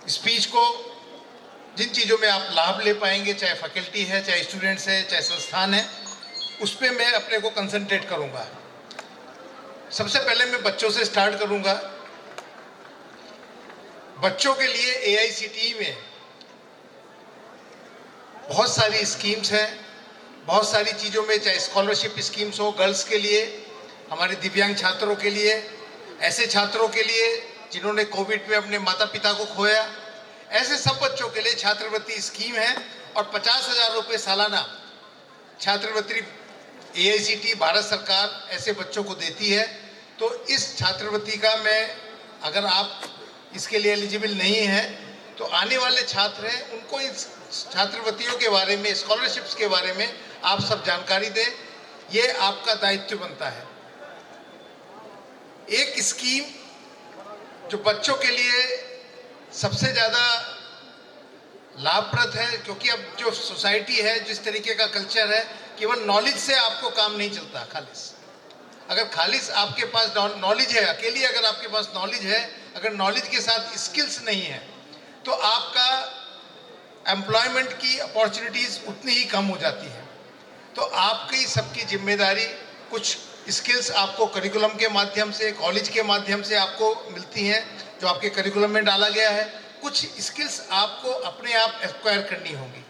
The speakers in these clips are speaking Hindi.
स्पीच को जिन चीज़ों में आप लाभ ले पाएंगे, चाहे फैकल्टी है, चाहे स्टूडेंट्स है, चाहे संस्थान है, उस पर मैं अपने को कंसंट्रेट करूंगा। सबसे पहले मैं बच्चों से स्टार्ट करूंगा। बच्चों के लिए एआईसीटीई में बहुत सारी स्कीम्स हैं, बहुत सारी चीज़ों में, चाहे स्कॉलरशिप स्कीम्स हो गर्ल्स के लिए, हमारे दिव्यांग छात्रों के लिए, ऐसे छात्रों के लिए जिन्होंने कोविड में अपने माता पिता को खोया, ऐसे सब बच्चों के लिए छात्रवृत्ति स्कीम है और 50,000 रुपये सालाना छात्रवृत्ति एआईसीटीई भारत सरकार ऐसे बच्चों को देती है। तो इस छात्रवृत्ति का मैं, अगर आप इसके लिए एलिजिबल नहीं हैं तो आने वाले छात्र हैं उनको इस छात्रवृत्तियों के बारे में, स्कॉलरशिप्स के बारे में आप सब जानकारी दें, ये आपका दायित्व बनता है। एक स्कीम जो बच्चों के लिए सबसे ज़्यादा लाभप्रद है, क्योंकि अब जो सोसाइटी है, जिस तरीके का कल्चर है, केवल नॉलेज से आपको काम नहीं चलता। खालिस अगर खालिस आपके पास नॉलेज है, अकेली अगर आपके पास नॉलेज है, अगर नॉलेज के साथ स्किल्स नहीं है तो आपका एम्प्लॉयमेंट की अपॉर्चुनिटीज़ उतनी ही कम हो जाती है। तो आपकी सबकी जिम्मेदारी, कुछ स्किल्स आपको करिकुलम के माध्यम से, कॉलेज के माध्यम से आपको मिलती हैं, जो आपके करिकुलम में डाला गया है। कुछ स्किल्स आपको अपने आप एक्वायर करनी होंगी।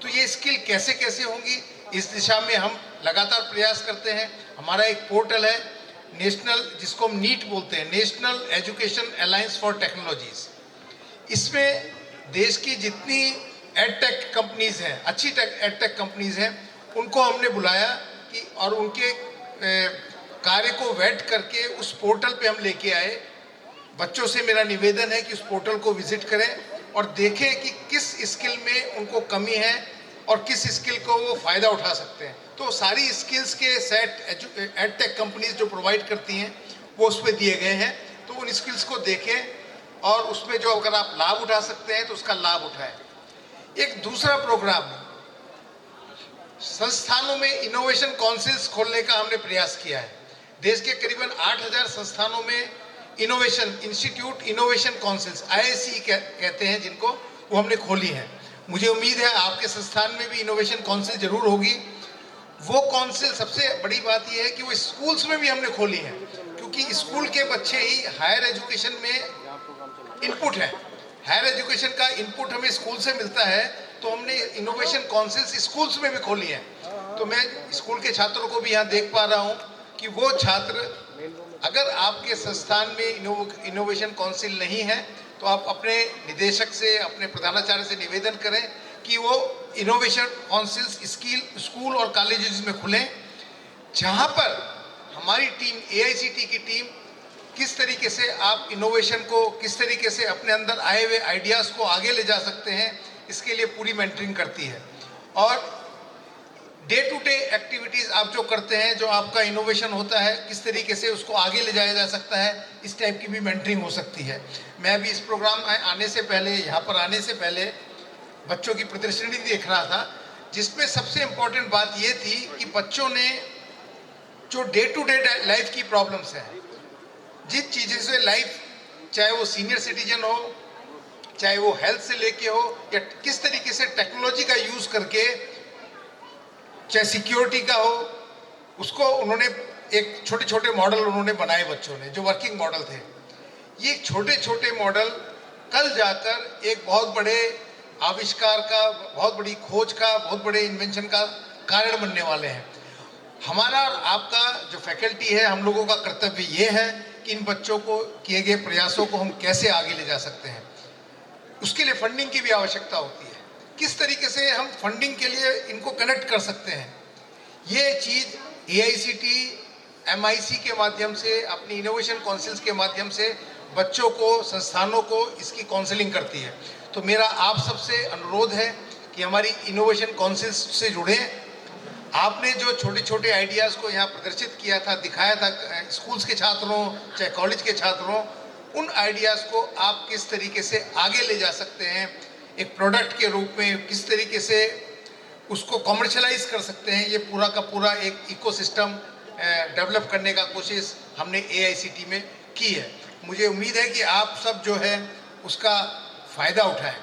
तो ये स्किल कैसे कैसे होंगी, इस दिशा में हम लगातार प्रयास करते हैं। हमारा एक पोर्टल है नेशनल, जिसको हम नीट बोलते हैं, national education alliance for technologies. इसमें देश की जितनी एडटेक कंपनीज हैं, अच्छी एडटेक कंपनीज हैं, उनको हमने बुलाया कि और उनके कार्य को वेट करके उस पोर्टल पे हम लेके आए। बच्चों से मेरा निवेदन है कि उस पोर्टल को विजिट करें और देखें कि किस स्किल में उनको कमी है और किस स्किल को वो फ़ायदा उठा सकते हैं। तो सारी स्किल्स के सेट एडटेक कंपनीज जो प्रोवाइड करती हैं वो उस पर दिए गए हैं। तो उन स्किल्स को देखें और उसमें जो अगर आप लाभ उठा सकते हैं तो उसका लाभ उठाएं। एक दूसरा प्रोग्राम, संस्थानों में इनोवेशन काउंसिल्स खोलने का हमने प्रयास किया है। देश के करीबन 8,000 संस्थानों में innovation institute, innovation councils, IIC कहते हैं जिनको, वो हमने खोली हैं। मुझे उम्मीद है आपके संस्थान में भी इनोवेशन काउंसिल जरूर होगी। वो काउंसिल, सबसे बड़ी बात यह है कि वो स्कूल्स में भी हमने खोली है, क्योंकि स्कूल के बच्चे ही हायर एजुकेशन में इनपुट है। हायर एजुकेशन का इनपुट हमें स्कूल से मिलता है, तो हमने इनोवेशन काउंसिल्स स्कूल्स में भी खोली है। तो मैं स्कूल के छात्रों को भी यहाँ देख पा रहा हूँ कि वो छात्र, अगर आपके संस्थान में इनोवेशन काउंसिल नहीं है तो आप अपने निदेशक से, अपने प्रधानाचार्य से निवेदन करें कि वो इनोवेशन काउंसिल्स स्कूल और कॉलेजेस में खुलें, जहाँ पर हमारी टीम, एआईसीटी की टीम, किस तरीके से आप इनोवेशन को, किस तरीके से अपने अंदर आए हुए आइडियाज़ को आगे ले जा सकते हैं, इसके लिए पूरी मेंटरिंग करती है। और डे टू डे एक्टिविटीज़ आप जो करते हैं, जो आपका इनोवेशन होता है, किस तरीके से उसको आगे ले जाया जा सकता है, इस टाइप की भी मेंटरिंग हो सकती है। मैं अभी इस प्रोग्राम आने से पहले, यहाँ पर आने से पहले बच्चों की प्रदर्शनी देख रहा था, जिसमें सबसे इम्पोर्टेंट बात ये थी कि बच्चों ने जो डे टू डे लाइफ की प्रॉब्लम्स हैं, जिस चीज़ों से लाइफ, चाहे वो सीनियर सिटीजन हो, चाहे वो हेल्थ से लेके हो, या किस तरीके से टेक्नोलॉजी का यूज़ करके, चाहे सिक्योरिटी का हो, उसको उन्होंने एक छोटे छोटे मॉडल उन्होंने बनाए बच्चों ने, जो वर्किंग मॉडल थे। ये छोटे छोटे मॉडल कल जाकर एक बहुत बड़े आविष्कार का, बहुत बड़ी खोज का, बहुत बड़े इन्वेंशन का कारण बनने वाले हैं। हमारा और आपका जो फैकल्टी है, हम लोगों का कर्तव्य ये है कि इन बच्चों को किए गए प्रयासों को हम कैसे आगे ले जा सकते हैं। उसके लिए फंडिंग की भी आवश्यकता होती है। किस तरीके से हम फंडिंग के लिए इनको कनेक्ट कर सकते हैं, ये चीज़ एआईसीटी, एमआईसी के माध्यम से, अपनी इनोवेशन काउंसिल्स के माध्यम से बच्चों को, संस्थानों को इसकी काउंसलिंग करती है। तो मेरा आप सबसे अनुरोध है कि हमारी इनोवेशन काउंसिल्स से जुड़ें। आपने जो छोटे छोटे आइडियाज़ को यहाँ प्रदर्शित किया था, दिखाया था स्कूल्स के छात्रों, चाहे कॉलेज के छात्रों, उन आइडियाज़ को आप किस तरीके से आगे ले जा सकते हैं, एक प्रोडक्ट के रूप में किस तरीके से उसको कमर्शलाइज कर सकते हैं, ये पूरा का पूरा एक इकोसिस्टम डेवलप करने का कोशिश हमने एआईसीटी में की है। मुझे उम्मीद है कि आप सब जो है उसका फायदा उठाएं।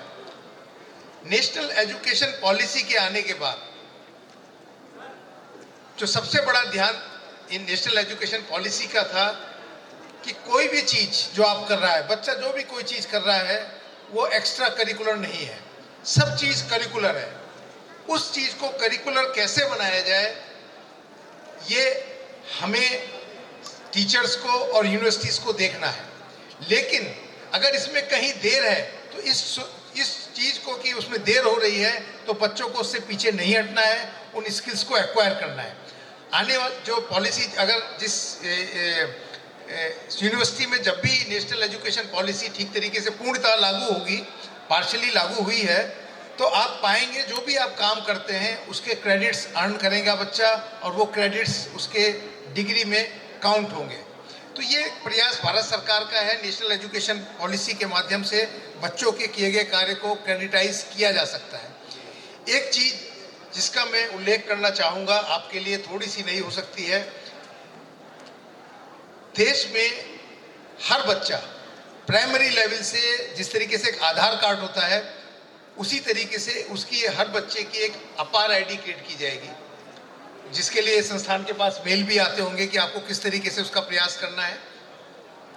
नेशनल एजुकेशन पॉलिसी के आने के बाद जो सबसे बड़ा ध्यान इन नेशनल एजुकेशन पॉलिसी का था कि कोई भी चीज जो आप कर रहा है, बच्चा जो भी कोई चीज कर रहा है वो एक्स्ट्रा करिकुलर नहीं है, सब चीज करिकुलर है। उस चीज को करिकुलर कैसे बनाया जाए, ये हमें टीचर्स को और यूनिवर्सिटीज को देखना है। लेकिन अगर इसमें कहीं देर है तो इस चीज को कि उसमें देर हो रही है तो बच्चों को उससे पीछे नहीं हटना है, उन स्किल्स को एक्वायर करना है। आने वाली जो पॉलिसी, अगर जिस यूनिवर्सिटी में जब भी नेशनल एजुकेशन पॉलिसी ठीक तरीके से पूर्णतः लागू होगी, पार्शली लागू हुई है, तो आप पाएंगे जो भी आप काम करते हैं उसके क्रेडिट्स अर्न करेगा बच्चा और वो क्रेडिट्स उसके डिग्री में काउंट होंगे। तो ये प्रयास भारत सरकार का है, नेशनल एजुकेशन पॉलिसी के माध्यम से बच्चों के किए गए कार्य को क्रेडिटाइज किया जा सकता है। एक चीज जिसका मैं उल्लेख करना चाहूँगा, आपके लिए थोड़ी सी नई हो सकती है, देश में हर बच्चा प्राइमरी लेवल से जिस तरीके से एक आधार कार्ड होता है, उसी तरीके से उसकी हर बच्चे की एक अपार आईडी क्रिएट की जाएगी, जिसके लिए संस्थान के पास मेल भी आते होंगे कि आपको किस तरीके से उसका प्रयास करना है।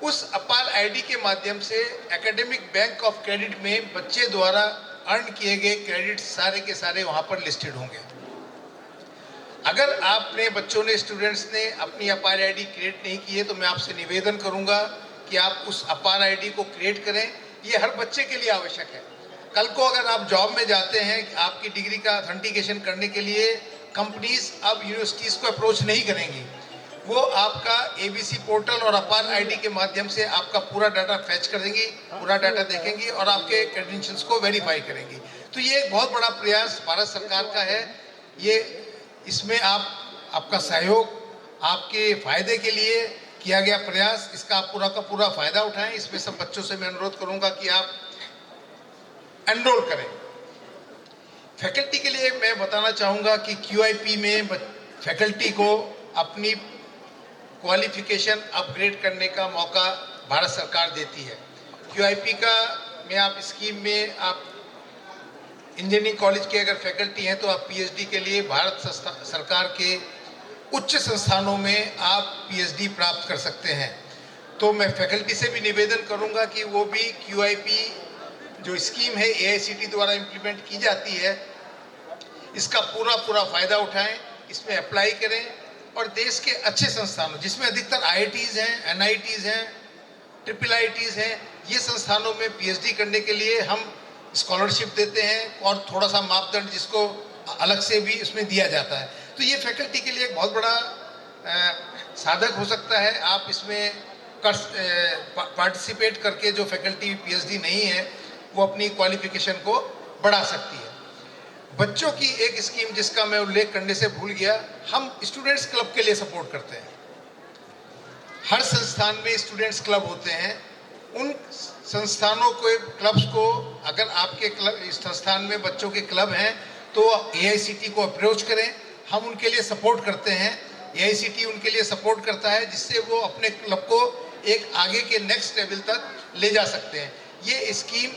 उस अपार आईडी के माध्यम से एकेडमिक बैंक ऑफ क्रेडिट में बच्चे द्वारा अर्न किए गए क्रेडिट सारे के सारे वहाँ पर लिस्टेड होंगे। अगर आपने बच्चों ने, स्टूडेंट्स ने अपनी अपार आईडी क्रिएट नहीं की है तो मैं आपसे निवेदन करूंगा कि आप उस अपार आईडी को क्रिएट करें। ये हर बच्चे के लिए आवश्यक है। कल को अगर आप जॉब में जाते हैं, आपकी डिग्री का ऑथेंटिकेशन करने के लिए कंपनीज अब यूनिवर्सिटीज को अप्रोच नहीं करेंगी, वो आपका एबीसी पोर्टल और अपार आईडी के माध्यम से आपका पूरा डाटा फैच करेंगी, पूरा डाटा देखेंगी और आपके क्रेडेंशियल्स को वेरीफाई करेंगी। तो ये एक बहुत बड़ा प्रयास भारत सरकार का है। ये इसमें आपका सहयोग, आपके फायदे के लिए किया गया प्रयास, इसका आप पूरा का पूरा फायदा उठाएं। इसमें सब बच्चों से मैं अनुरोध करूंगा कि आप एनरोल करें। फैकल्टी के लिए मैं बताना चाहूँगा कि क्यूआईपी में फैकल्टी को अपनी क्वालिफिकेशन अपग्रेड करने का मौका भारत सरकार देती है। क्यूआईपी का में आप स्कीम में आप इंजीनियरिंग कॉलेज के अगर फैकल्टी हैं तो आप पीएचडी के लिए भारत सरकार के उच्च संस्थानों में आप पीएचडी प्राप्त कर सकते हैं। तो मैं फैकल्टी से भी निवेदन करूंगा कि वो भी क्यूआईपी जो स्कीम है एआईसीटी द्वारा इम्प्लीमेंट की जाती है, इसका पूरा फायदा उठाएं, इसमें अप्लाई करें और देश के अच्छे संस्थानों जिसमें अधिकतर आईआईटीज़ हैं, एनआईटीज़ हैं, ट्रिपल आईआईटीज़ हैं, ये संस्थानों में पीएचडी करने के लिए हम स्कॉलरशिप देते हैं और थोड़ा सा मापदंड जिसको अलग से भी इसमें दिया जाता है। तो ये फैकल्टी के लिए एक बहुत बड़ा साधक हो सकता है। आप इसमें पार्टिसिपेट करके जो फैकल्टी पीएचडी नहीं है वो अपनी क्वालिफिकेशन को बढ़ा सकती है। बच्चों की एक स्कीम जिसका मैं उल्लेख करने से भूल गया, हम स्टूडेंट्स क्लब के लिए सपोर्ट करते हैं। हर संस्थान में स्टूडेंट्स क्लब होते हैं। उन संस्थानों को, क्लब्स को, अगर आपके संस्थान में बच्चों के क्लब हैं तो एआईसीटी को अप्रोच करें, हम उनके लिए सपोर्ट करते हैं। एआईसीटी उनके लिए सपोर्ट करता है जिससे वो अपने क्लब को एक आगे के नेक्स्ट लेवल तक ले जा सकते हैं। ये स्कीम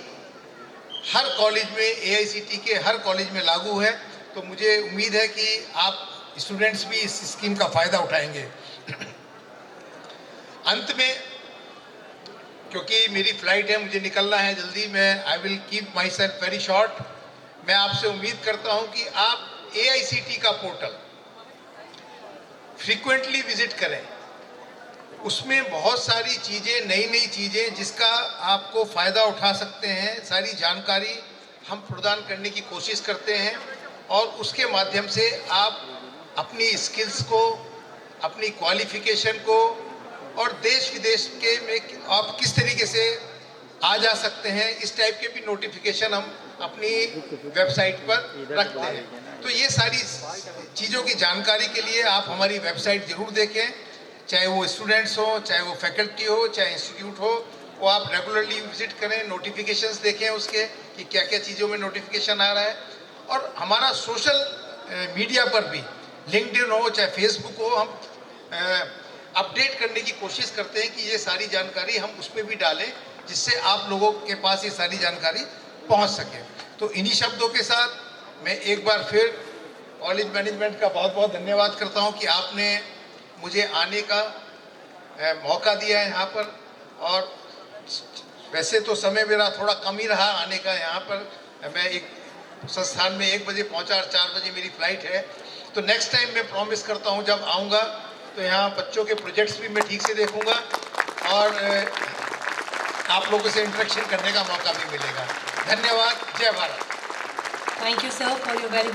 हर कॉलेज में, एआईसीटी के हर कॉलेज में लागू है। तो मुझे उम्मीद है कि आप स्टूडेंट्स भी इस स्कीम का फायदा उठाएंगे। अंत में, क्योंकि मेरी फ्लाइट है, मुझे निकलना है जल्दी, मैं I will keep my self very short. मैं आपसे उम्मीद करता हूं कि आप एआईसीटी का पोर्टल फ्रीक्वेंटली विजिट करें। उसमें बहुत सारी चीज़ें, नई चीज़ें जिसका आपको फ़ायदा उठा सकते हैं, सारी जानकारी हम प्रदान करने की कोशिश करते हैं और उसके माध्यम से आप अपनी स्किल्स को, अपनी क्वालिफिकेशन को और देश विदेश के में आप किस तरीके से आ जा सकते हैं, इस टाइप के भी नोटिफिकेशन हम अपनी वेबसाइट पर रखते हैं। तो ये सारी चीज़ों की जानकारी के लिए आप हमारी वेबसाइट ज़रूर देखें, चाहे वो स्टूडेंट्स हो, चाहे वो फैकल्टी हो, चाहे इंस्टीट्यूट हो, वो आप रेगुलरली विजिट करें, नोटिफिकेशंस देखें उसके कि क्या क्या चीज़ों में नोटिफिकेशन आ रहा है। और हमारा सोशल मीडिया पर भी, लिंक्डइन हो चाहे फेसबुक हो, हम अपडेट करने की कोशिश करते हैं कि ये सारी जानकारी हम उस पर भी डालें जिससे आप लोगों के पास ये सारी जानकारी पहुंच सके। तो इन्हीं शब्दों के साथ मैं एक बार फिर कॉलेज मैनेजमेंट का बहुत बहुत धन्यवाद करता हूं कि आपने मुझे आने का मौका दिया है यहाँ पर। और वैसे तो समय मेरा थोड़ा कम ही रहा आने का यहाँ पर, मैं एक संस्थान में 1 बजे पहुँचा और 4 बजे मेरी फ़्लाइट है। तो नेक्स्ट टाइम मैं प्रॉमिस करता हूँ जब आऊँगा तो यहाँ बच्चों के प्रोजेक्ट्स भी मैं ठीक से देखूँगा और आप लोगों से इंटरेक्शन करने का मौका भी मिलेगा। धन्यवाद। जय Bharat. Thank you, sir, for your very